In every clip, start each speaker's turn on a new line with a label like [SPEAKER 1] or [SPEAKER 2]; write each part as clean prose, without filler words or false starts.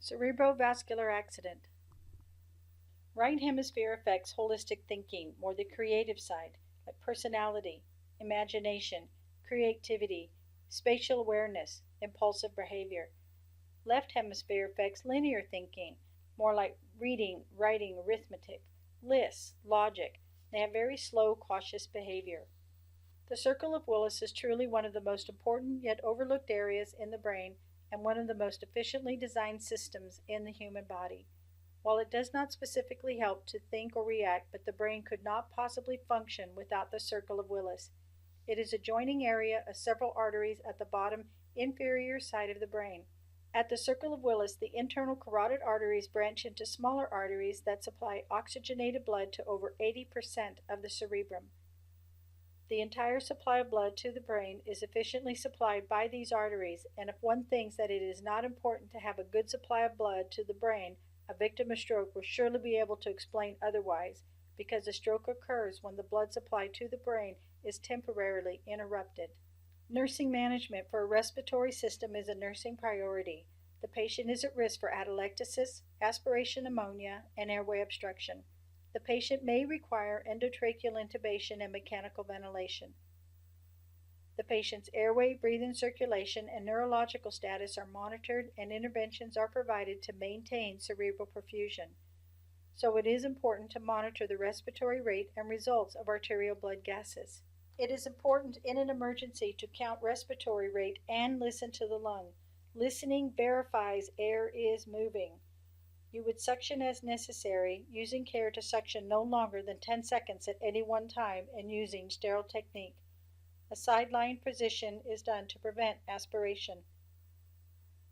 [SPEAKER 1] Cerebrovascular accident. Right hemisphere affects holistic thinking, more the creative side, like personality, imagination, creativity, spatial awareness, impulsive behavior. Left hemisphere affects linear thinking, more like reading, writing, arithmetic, lists, logic. They have very slow, cautious behavior. The circle of Willis is truly one of the most important yet overlooked areas in the brain and one of the most efficiently designed systems in the human body. While it does not specifically help to think or react, but the brain could not possibly function without the circle of Willis. It is a joining area of several arteries at the bottom inferior side of the brain. At the circle of Willis, the internal carotid arteries branch into smaller arteries that supply oxygenated blood to over 80% of the cerebrum. The entire supply of blood to the brain is efficiently supplied by these arteries, and if one thinks that it is not important to have a good supply of blood to the brain, a victim of stroke will surely be able to explain otherwise, because a stroke occurs when the blood supply to the brain is temporarily interrupted. Nursing management for a respiratory system is a nursing priority. The patient is at risk for atelectasis, aspiration pneumonia, and airway obstruction. The patient may require endotracheal intubation and mechanical ventilation. The patient's airway, breathing circulation, and neurological status are monitored, and interventions are provided to maintain cerebral perfusion. So it is important to monitor the respiratory rate and results of arterial blood gases. It is important in an emergency to count respiratory rate and listen to the lung. Listening verifies air is moving. You would suction as necessary, using care to suction no longer than 10 seconds at any one time and using sterile technique. A side-lying position is done to prevent aspiration.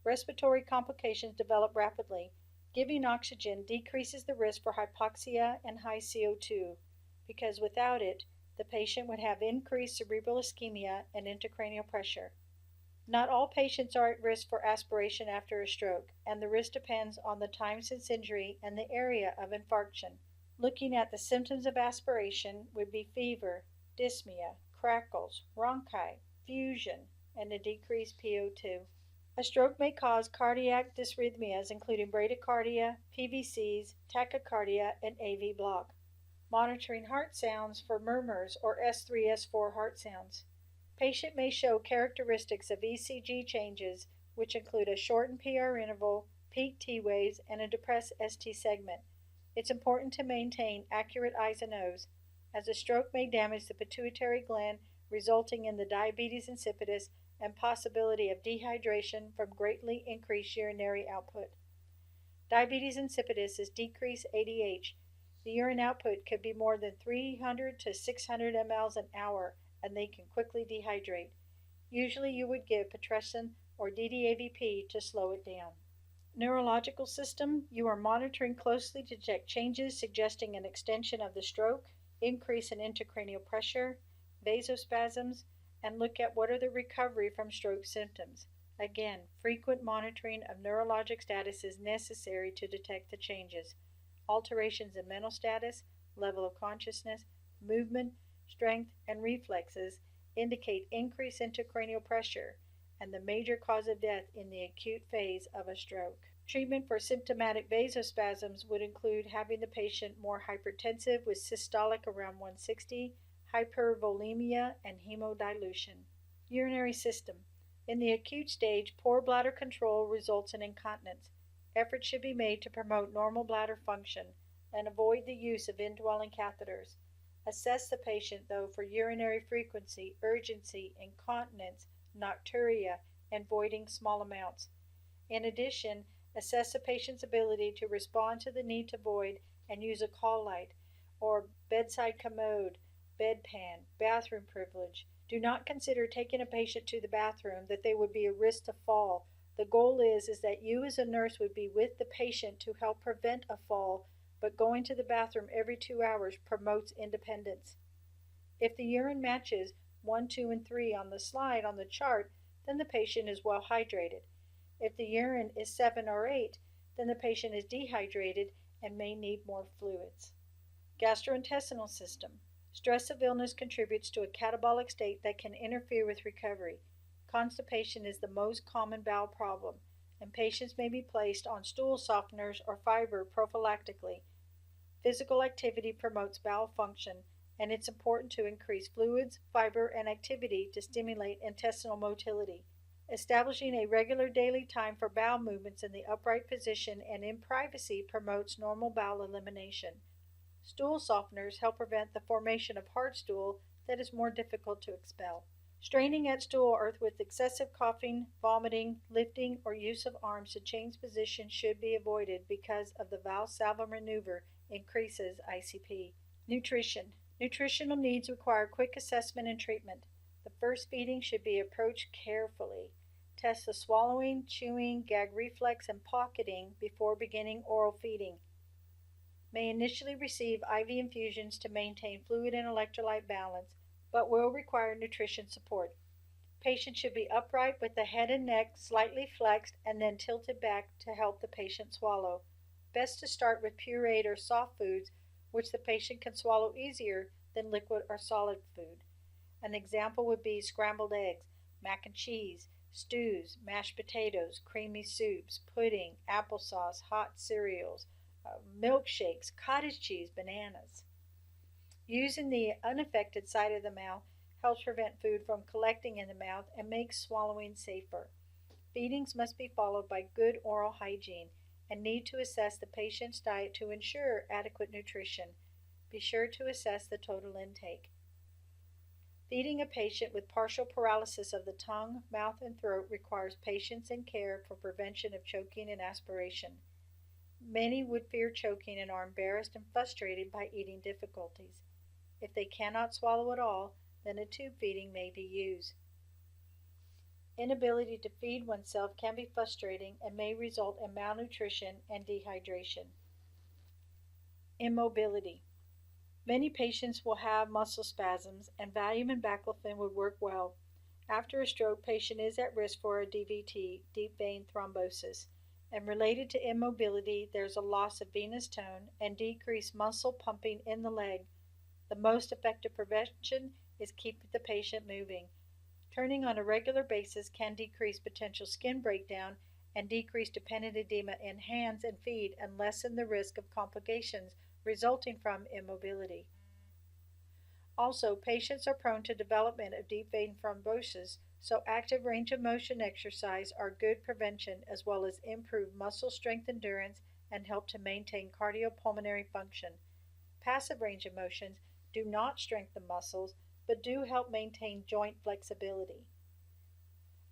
[SPEAKER 1] Respiratory complications develop rapidly. Giving oxygen decreases the risk for hypoxia and high CO2, because without it, the patient would have increased cerebral ischemia and intracranial pressure. Not all patients are at risk for aspiration after a stroke, and the risk depends on the time since injury and the area of infarction. Looking at the symptoms of aspiration would be fever, dyspnea, crackles, rhonchi, fusion, and a decreased PO2. A stroke may cause cardiac dysrhythmias including bradycardia, PVCs, tachycardia, and AV block. Monitoring heart sounds for murmurs or S3, S4 heart sounds. Patient may show characteristics of ECG changes, which include a shortened PR interval, peak T waves, and a depressed ST segment. It's important to maintain accurate I's and O's, as a stroke may damage the pituitary gland, resulting in the diabetes insipidus and possibility of dehydration from greatly increased urinary output. Diabetes insipidus is decreased ADH. The urine output could be more than 300 to 600 mLs an hour, and they can quickly dehydrate. Usually you would give pitressin or DDAVP to slow it down. Neurological system, you are monitoring closely to detect changes suggesting an extension of the stroke, increase in intracranial pressure, vasospasms, and look at what are the recovery from stroke symptoms. Again, frequent monitoring of neurologic status is necessary to detect the changes. Alterations in mental status, level of consciousness, movement, strength, and reflexes indicate increased intracranial pressure and the major cause of death in the acute phase of a stroke. Treatment for symptomatic vasospasms would include having the patient more hypertensive with systolic around 160, hypervolemia, and hemodilution. Urinary system. In the acute stage, poor bladder control results in incontinence. Efforts should be made to promote normal bladder function and avoid the use of indwelling catheters. Assess the patient, though, for urinary frequency, urgency, incontinence, nocturia, and voiding small amounts. In addition, assess the patient's ability to respond to the need to void and use a call light or bedside commode, bedpan, bathroom privilege. Do not consider taking a patient to the bathroom that they would be at risk to fall. The goal is that you as a nurse would be with the patient to help prevent a fall, but going to the bathroom every 2 hours promotes independence. If the urine matches 1, 2, and 3 on the slide on the chart, then the patient is well hydrated. If the urine is 7 or 8, then the patient is dehydrated and may need more fluids. Gastrointestinal system. Stress of illness contributes to a catabolic state that can interfere with recovery. Constipation is the most common bowel problem. and patients may be placed on stool softeners or fiber prophylactically. Physical activity promotes bowel function, and it's important to increase fluids, fiber, and activity to stimulate intestinal motility. Establishing a regular daily time for bowel movements in the upright position and in privacy promotes normal bowel elimination. Stool softeners help prevent the formation of hard stool that is more difficult to expel. Straining at stool earth with excessive coughing, vomiting, lifting, or use of arms to change position should be avoided because of the Valsalva maneuver increases ICP. Nutrition. Nutritional needs require quick assessment and treatment. The first feeding should be approached carefully. Test the swallowing, chewing, gag reflex, and pocketing before beginning oral feeding. May initially receive IV infusions to maintain fluid and electrolyte balance, but will require nutrition support. Patient should be upright with the head and neck slightly flexed and then tilted back to help the patient swallow. Best to start with pureed or soft foods, which the patient can swallow easier than liquid or solid food. An example would be scrambled eggs, mac and cheese, stews, mashed potatoes, creamy soups, pudding, applesauce, hot cereals, milkshakes, cottage cheese, bananas. Using the unaffected side of the mouth helps prevent food from collecting in the mouth and makes swallowing safer. Feedings must be followed by good oral hygiene and need to assess the patient's diet to ensure adequate nutrition. Be sure to assess the total intake. Feeding a patient with partial paralysis of the tongue, mouth, and throat requires patience and care for prevention of choking and aspiration. Many would fear choking and are embarrassed and frustrated by eating difficulties. If they cannot swallow at all, then a tube feeding may be used. Inability to feed oneself can be frustrating and may result in malnutrition and dehydration. Immobility. Many patients will have muscle spasms, and Valium and baclofen would work well. After a stroke, patient is at risk for a DVT, deep vein thrombosis. And related to immobility, there's a loss of venous tone and decreased muscle pumping in the leg. The most effective prevention is keeping the patient moving. Turning on a regular basis can decrease potential skin breakdown and decrease dependent edema in hands and feet and lessen the risk of complications resulting from immobility. Also, patients are prone to development of deep vein thrombosis, so active range of motion exercise are good prevention as well as improve muscle strength endurance and help to maintain cardiopulmonary function. Passive range of motions do not strengthen muscles, but do help maintain joint flexibility.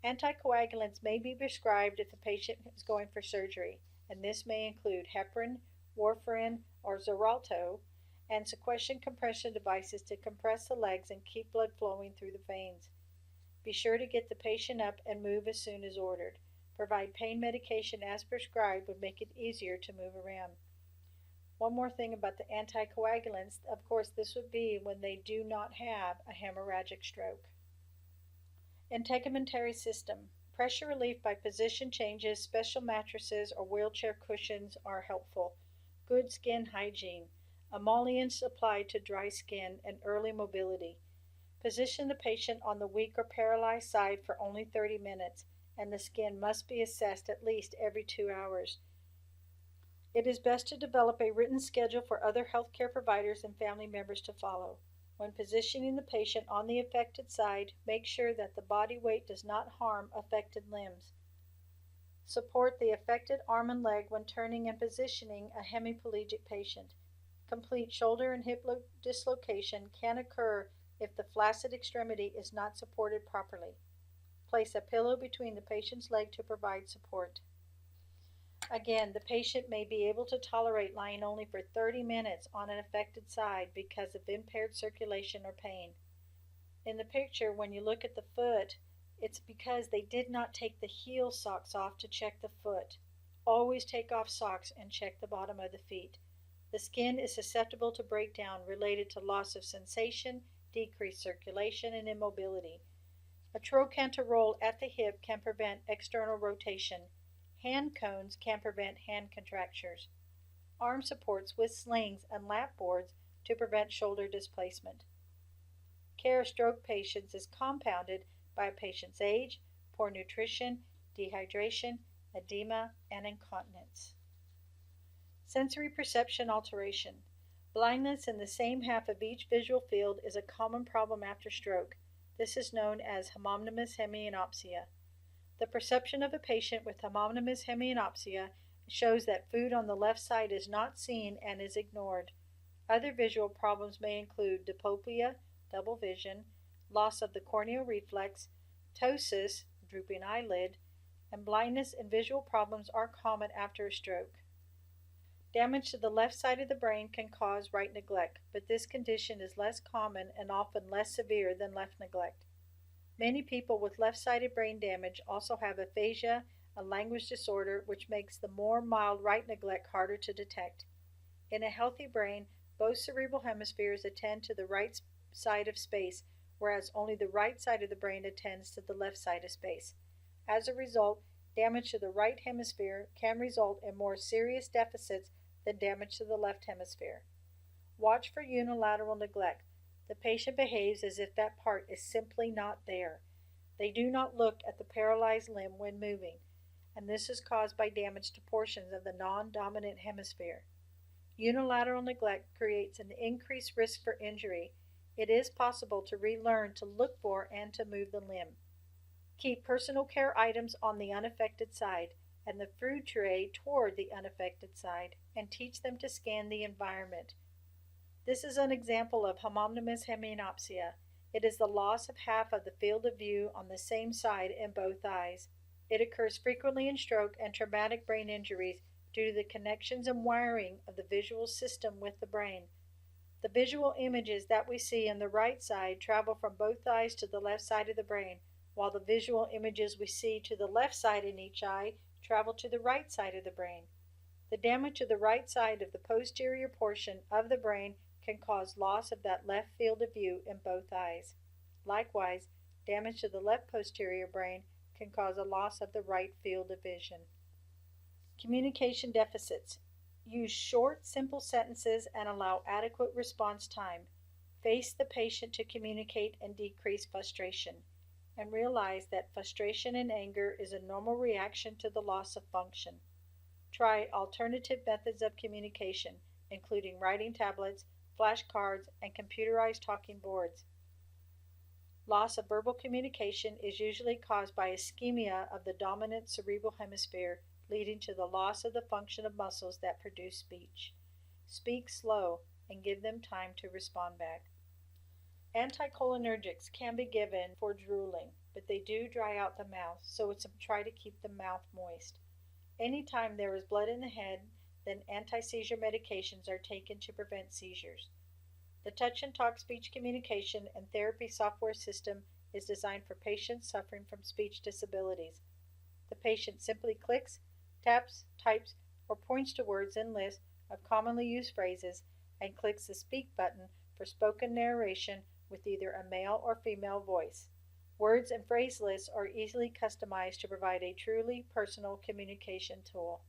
[SPEAKER 1] Anticoagulants may be prescribed if the patient is going for surgery, and this may include heparin, warfarin, or Xarelto, and sequestration compression devices to compress the legs and keep blood flowing through the veins. Be sure to get the patient up and move as soon as ordered. Provide pain medication as prescribed would make it easier to move around. One more thing about the anticoagulants, of course, this would be when they do not have a hemorrhagic stroke. Integumentary system. Pressure relief by position changes, special mattresses, or wheelchair cushions are helpful. Good skin hygiene. Emollients applied to dry skin and early mobility. Position the patient on the weak or paralyzed side for only 30 minutes, and the skin must be assessed at least every 2 hours. It is best to develop a written schedule for other healthcare providers and family members to follow. When positioning the patient on the affected side, make sure that the body weight does not harm affected limbs. Support the affected arm and leg when turning and positioning a hemiplegic patient. Complete shoulder and hip dislocation can occur if the flaccid extremity is not supported properly. Place a pillow between the patient's leg to provide support. Again, the patient may be able to tolerate lying only for 30 minutes on an affected side because of impaired circulation or pain. In the picture, when you look at the foot, it's because they did not take the heel socks off to check the foot. Always take off socks and check the bottom of the feet. The skin is susceptible to breakdown related to loss of sensation, decreased circulation, and immobility. A trochanter roll at the hip can prevent external rotation. Hand cones can prevent hand contractures. Arm supports with slings and lap boards to prevent shoulder displacement. Care of stroke patients is compounded by a patient's age, poor nutrition, dehydration, edema, and incontinence. Sensory perception alteration. Blindness in the same half of each visual field is a common problem after stroke. This is known as homonymous hemianopsia. The perception of a patient with homonymous hemianopsia shows that food on the left side is not seen and is ignored. Other visual problems may include diplopia, double vision, loss of the corneal reflex, ptosis, drooping eyelid, and blindness and visual problems are common after a stroke. Damage to the left side of the brain can cause right neglect, but this condition is less common and often less severe than left neglect. Many people with left-sided brain damage also have aphasia, a language disorder, which makes the more mild right neglect harder to detect. In a healthy brain, both cerebral hemispheres attend to the right side of space, whereas only the right side of the brain attends to the left side of space. As a result, damage to the right hemisphere can result in more serious deficits than damage to the left hemisphere. Watch for unilateral neglect. The patient behaves as if that part is simply not there. They do not look at the paralyzed limb when moving, and this is caused by damage to portions of the non-dominant hemisphere. Unilateral neglect creates an increased risk for injury. It is possible to relearn to look for and to move the limb. Keep personal care items on the unaffected side and the food tray toward the unaffected side, and teach them to scan the environment. This is an example of homonymous hemianopsia. It is the loss of half of the field of view on the same side in both eyes. It occurs frequently in stroke and traumatic brain injuries due to the connections and wiring of the visual system with the brain. The visual images that we see on the right side travel from both eyes to the left side of the brain, while the visual images we see to the left side in each eye travel to the right side of the brain. The damage to the right side of the posterior portion of the brain can cause loss of that left field of view in both eyes. Likewise, damage to the left posterior brain can cause a loss of the right field of vision. Communication deficits. Use short, simple sentences and allow adequate response time. Face the patient to communicate and decrease frustration, and realize that frustration and anger is a normal reaction to the loss of function. Try alternative methods of communication, including writing tablets, flashcards, and computerized talking boards. Loss of verbal communication is usually caused by ischemia of the dominant cerebral hemisphere, leading to the loss of the function of muscles that produce speech. Speak slow and give them time to respond back. Anticholinergics can be given for drooling, but they do dry out the mouth, so try to keep the mouth moist. Anytime there is blood in the head, then anti-seizure medications are taken to prevent seizures. The Touch and Talk speech communication and therapy software system is designed for patients suffering from speech disabilities. The patient simply clicks, taps, types, or points to words in lists of commonly used phrases and clicks the speak button for spoken narration with either a male or female voice. Words and phrase lists are easily customized to provide a truly personal communication tool.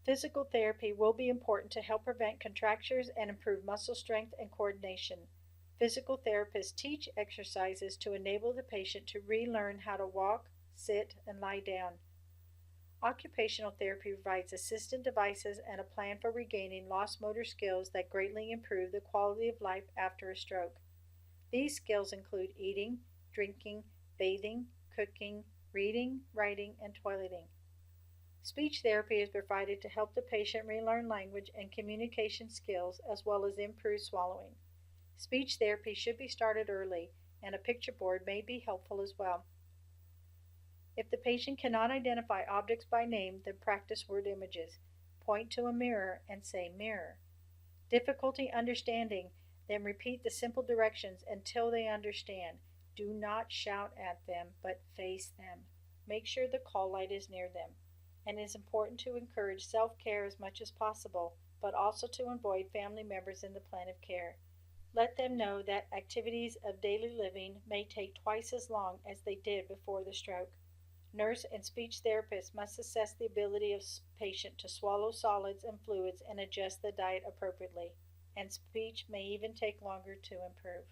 [SPEAKER 1] Physical therapy will be important to help prevent contractures and improve muscle strength and coordination. Physical therapists teach exercises to enable the patient to relearn how to walk, sit, and lie down. Occupational therapy provides assistive devices and a plan for regaining lost motor skills that greatly improve the quality of life after a stroke. These skills include eating, drinking, bathing, cooking, reading, writing, and toileting. Speech therapy is provided to help the patient relearn language and communication skills as well as improve swallowing. Speech therapy should be started early, and a picture board may be helpful as well. If the patient cannot identify objects by name, then practice word images. Point to a mirror and say mirror. Difficulty understanding, then repeat the simple directions until they understand. Do not shout at them, but face them. Make sure the call light is near them. And it is important to encourage self-care as much as possible, but also to avoid family members in the plan of care. Let them know that activities of daily living may take twice as long as they did before the stroke. Nurse and speech therapist must assess the ability of patient to swallow solids and fluids and adjust the diet appropriately, and speech may even take longer to improve.